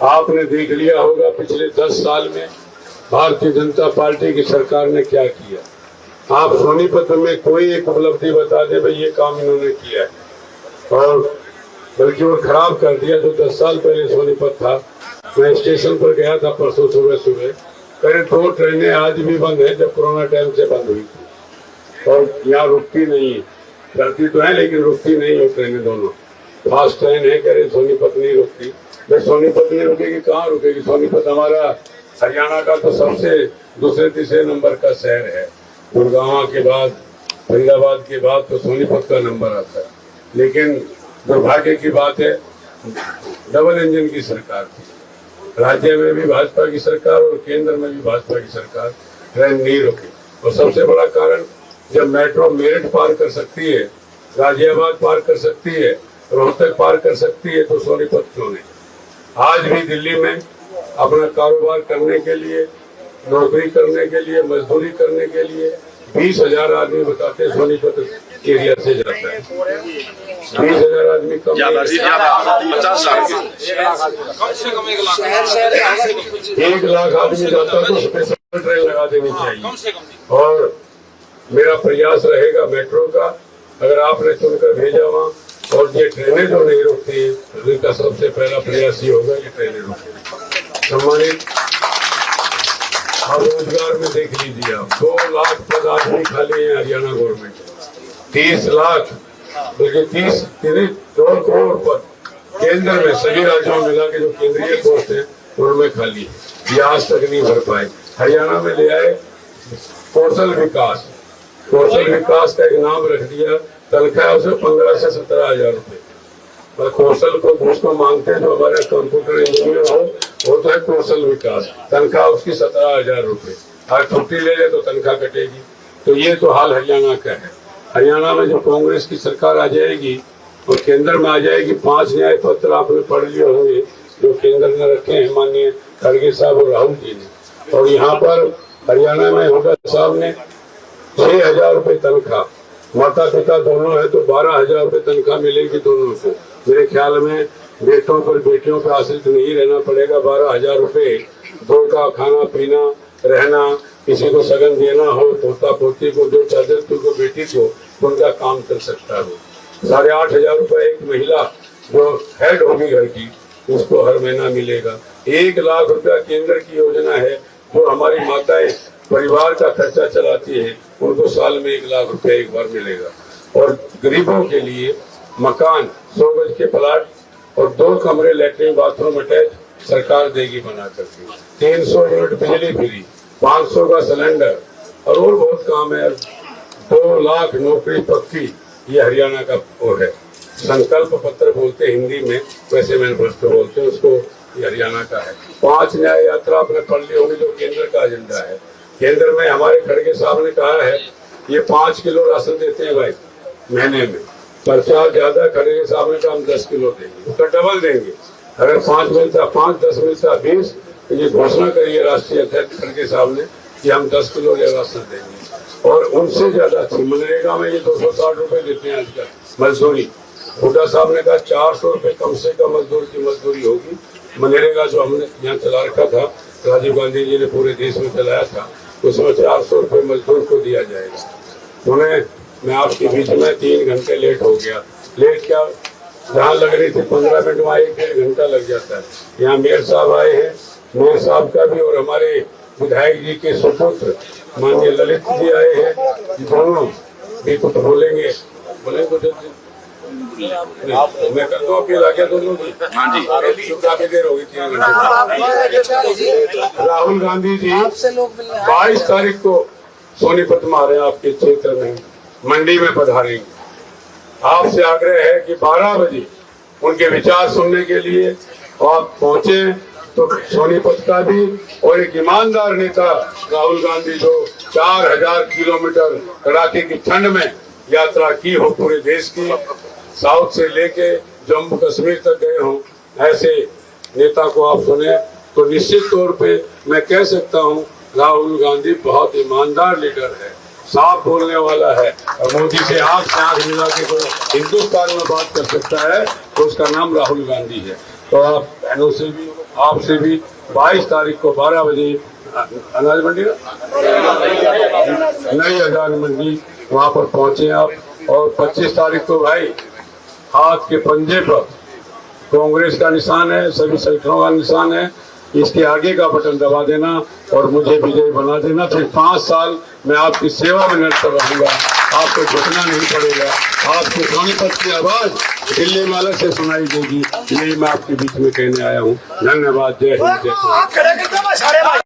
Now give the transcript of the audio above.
आपने देख लिया होगा पिछले 10 साल में भारतीय जनता पार्टी की सरकार ने क्या किया। आप सोनीपत में कोई एक उपलब्धि बता दे भाई ये काम इन्होंने किया है, और बल्कि वो खराब कर दिया जो 10 साल पहले सोनीपत था। मैं स्टेशन पर गया था परसों सुबह, करीब 2 ट्रेनें आज भी बंद है, जब कोरोना टाइम से बंद हुई थी, और यहाँ रुकती नहीं है। चलती तो है लेकिन रुकती नहीं है ट्रेनें, दोनों फास्ट ट्रेन है। कह रहे सोनीपत नहीं रुकती। भाई सोनीपत नहीं रुकेगी, कहाँ रुकेगी? सोनीपत हमारा हरियाणा का तो सबसे दूसरे तीसरे नंबर का शहर है। गुड़गांव के बाद, फरीदाबाद के बाद तो सोनीपत का नंबर आता है। लेकिन दुर्भाग्य की बात है, डबल इंजन की सरकार थी, राज्य में भी भाजपा की सरकार और केंद्र में भी भाजपा की सरकार, ट्रेन नहीं रुकी। और सबसे बड़ा कारण, जब मेट्रो मेरठ पार कर सकती है, गाजियाबाद पार कर सकती है, रोहतक पार कर सकती है, तो सोनीपत क्यों नहीं? आज भी दिल्ली में अपना कारोबार करने के लिए, नौकरी करने के लिए, मजदूरी करने के लिए 20,000 आदमी बताते सोनीपत एरिया से जाता है। 20,000 आदमी कम, 1 लाख आदमी जाता है तो स्पेशल ट्रेन लगा देनी चाहिए। और मेरा प्रयास रहेगा मेट्रो का, अगर आपने चुनकर भेजा वहाँ, और ये ट्रेनें जो नहीं रुकती उनका सबसे पहला प्रयास ये होगा कि ट्रेनें रुकें। सम्मानित, और रोजगार में देख लीजिए आप, 2 लाख पद आदमी खाली है हरियाणा गवर्नमेंट, 30 लाख, बल्कि 30 करोड़ पद केंद्र में, सभी राज्यों में मिला के जो केंद्रीय पोस्ट है उनमें खाली है। ये आज तक नहीं भर पाए। हरियाणा में ले आए कौशल विकास, कौशल विकास का एक नाम रख दिया, तनख्वाह उसे 15 से 17,000 रुपए। कौशल को उसको मांगते हैं जो हमारे कंप्यूटर इंजीनियर हो, वो तो है कौशल विकास, तनख्वाह उसकी 17,000 रुपए। अगर छुट्टी ले ले तो तनख्वाह कटेगी। तो ये तो हाल हरियाणा का है। हरियाणा में जो कांग्रेस की सरकार आ जाएगी और केंद्र में आ जाएगी, 5 न्याय पत्र आपने पढ़ लिए होंगे जो केंद्र ने रखे हैं माननीय खड़गे साहब और राहुल जी ने। और यहाँ पर हरियाणा में होगा साहब ने 6,000 रुपए तनख्वाह, माता पिता दोनों है तो 12,000 रुपए तनख्वाह मिलेगी दोनों को। मेरे ख्याल में बेटों पर बेटियों पर आश्रित नहीं रहना पड़ेगा। 12,000 रुपए, 2 का खाना पीना रहना, किसी को सगन देना हो, पोता पोती को, जो चादर को, बेटी को, उनका काम कर सकता है। 8,500 रुपए एक महिला जो हेड होगी घर की, उसको हर महीना मिलेगा। 1 लाख रुपया केंद्र की योजना है जो हमारी माताएं परिवार का खर्चा चलाती है, उनको साल में 1 लाख रुपया एक बार मिलेगा। और गरीबों के लिए मकान, 100 गज के प्लाट और 2 कमरे लैट्रिन बाथरूम अटैच सरकार देगी बना करके। 300 यूनिट बिजली फ्री, 500 का सिलेंडर, और बहुत काम है। 2 लाख नौकरी पक्की, ये हरियाणा का वो है। संकल्प पत्र बोलते हिंदी में, वैसे मैनिफेस्टो बोलते हैं उसको, ये हरियाणा का है। 5 न्याय यात्रा आपने पढ़ ली होगी जो केंद्र का एजेंडा है। केंद्र में हमारे खड़गे साहब ने कहा है ये 5 किलो राशन देते हैं भाई महीने में, प्रचार ज्यादा, खड़गे साहब ने कहा हम 10 किलो देंगे, उसका डबल देंगे। अगर 5 मिलता 5, 10 मिलता 20, तो ये घोषणा करिए राष्ट्रीय अध्यक्ष खड़गे साहब ने कि हम 10 किलो राशन देंगे। और उनसे ज्यादा अच्छी मनरेगा में ये 260 रुपए देते हैं आजकल मजदूरी। हुड्डा साहब ने कहा 400 रुपए कम से कम मजदूर की मजदूरी होगी। मनरेगा जो हमने यहाँ चला रखा था, राजीव गांधी जी ने पूरे देश में चलाया था, उसमें 400 रुपए मजदूर को दिया जाएगा। उन्हें, मैं आपके बीच में 3 घंटे लेट हो गया। लेट क्या, जहाँ लग रही थी 15 मिनट, वहाँ 1-1.5 घंटा लग जाता है। यहाँ मेयर साहब आए हैं, मेयर साहब का भी और हमारे विधायक जी के सुपुत्र माननीय ललित जी आए हैं, दोनों भी कुछ बोलेंगे। मैं कर दूं अपील आगे दोनों की। हाँ जी, काफी देर होगी, 3 घंटे। राहुल गांधी जी 22 तारीख को सोनीपत में आ रहे हैं, आपके क्षेत्र में मंडी में पधारेंगे। आपसे आग्रह है कि 12 बजे उनके विचार सुनने के लिए आप पहुंचे, तो सोनीपत का भी और एक ईमानदार नेता राहुल गांधी जो 4,000 किलोमीटर कड़ाके की ठंड में यात्रा की हो पूरे देश की, साउथ से लेके जम्मू कश्मीर तक गए हों, ऐसे नेता को आप सुने तो निश्चित तौर पे मैं कह सकता हूं राहुल गांधी बहुत ईमानदार लीडर है, साफ बोलने वाला है। और मोदी से आंख मिला के कोई हिंदुस्तान में बात कर सकता है तो उसका नाम राहुल गांधी है। तो आप बहनों से भी आपसे भी 22 तारीख को 12 बजे अनाज मंडी नई अनाज मंडी वहां पर पहुंचे आप। और 25 तारीख को भाई हाथ के पंजे पर कांग्रेस का निशान है, सभी संगठनों का निशान है, इसके आगे का बटन दबा देना और मुझे विजयी बना देना। फिर 5 साल मैं आपकी सेवा में निरत रहूंगा, आपको झुकना नहीं पड़ेगा, आपको सोनीपत की आवाज दिल्ली में अलग से सुनाई देगी। यही मैं आपके बीच में कहने आया हूँ। धन्यवाद। जय हिंद, जय भारत।